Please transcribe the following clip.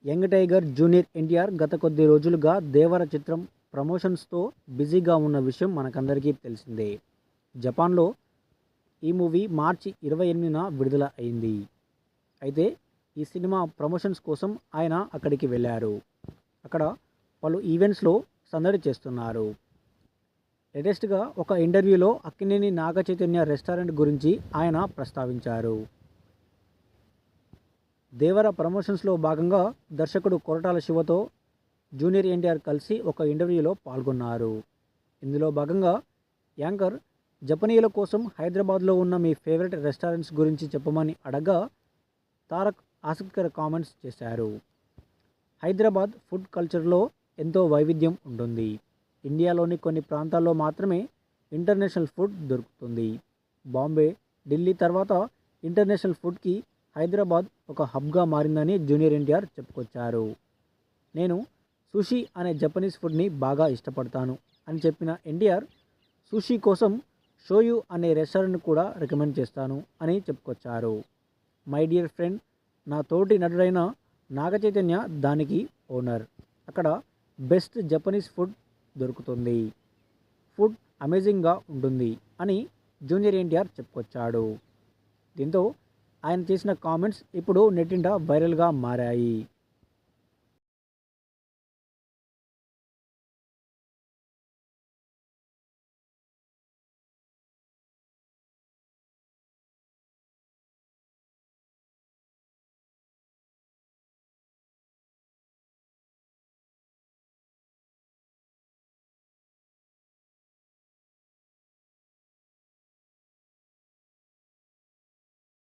Young tiger junior NTR గత కొద్ది రోజులుగా దేవర చిత్రం ప్రమోషన్స్తో బిజీగా ఉన్న విషయం మనకందరికీ తెలిసిందే. జపాన్లో ఈ మూవీ మార్చి 28న విడుదల అయింది. అయితే ఈ సినిమా ప్రమోషన్స్ కోసం ఆయన అక్కడికి వెళ్ళారు. అక్కడ పలు ఈవెంట్స్లో సందడి చేస్తున్నారు. లేటెస్ట్గా ఒక ఇంటర్వ్యూలో అక్కినేని నాగ చైతన్య రెస్టారెంట్ గురించి ఆయన ప్రస్తావించారు. దేవర ప్రమోషన్స్లో భాగంగా దర్శకుడు కొరటాల శివతో జూనియర్ ఎన్టీఆర్ కలిసి ఒక ఇంటర్వ్యూలో పాల్గొన్నారు. ఇందులో భాగంగా యాంకర్ జపనీయుల కోసం హైదరాబాద్లో ఉన్న మీ ఫేవరెట్ రెస్టారెంట్స్ గురించి చెప్పమని అడగ్గా తారక్ ఆసక్తికర కామెంట్స్ చేశారు. హైదరాబాద్ ఫుడ్ కల్చర్లో ఎంతో వైవిధ్యం ఉంటుంది. ఇండియాలోని కొన్ని ప్రాంతాల్లో మాత్రమే ఇంటర్నేషనల్ ఫుడ్ దొరుకుతుంది. బాంబే, ఢిల్లీ తర్వాత ఇంటర్నేషనల్ ఫుడ్కి హైదరాబాద్ ఒక హబ్గా మారిందని జూనియర్ ఎన్టీఆర్ చెప్పుకొచ్చారు. నేను సుషి అనే జపనీస్ ఫుడ్ని బాగా ఇష్టపడతాను అని చెప్పిన ఎన్టీఆర్ సుషి కోసం షోయు అనే రెస్టారెంట్ కూడా రికమెండ్ చేస్తాను అని చెప్పుకొచ్చారు. మై డియర్ ఫ్రెండ్, నా తోటి నటుడైన నాగ చైతన్య దానికి ఓనర్. అక్కడ బెస్ట్ జపనీస్ ఫుడ్ దొరుకుతుంది. ఫుడ్ అమేజింగ్గా ఉంటుంది అని జూనియర్ ఎన్టీఆర్ చెప్పుకొచ్చాడు. దీంతో ఆయన చేసిన కామెంట్స్ ఇప్పుడు నెట్టింట వైరల్గా మారాయి.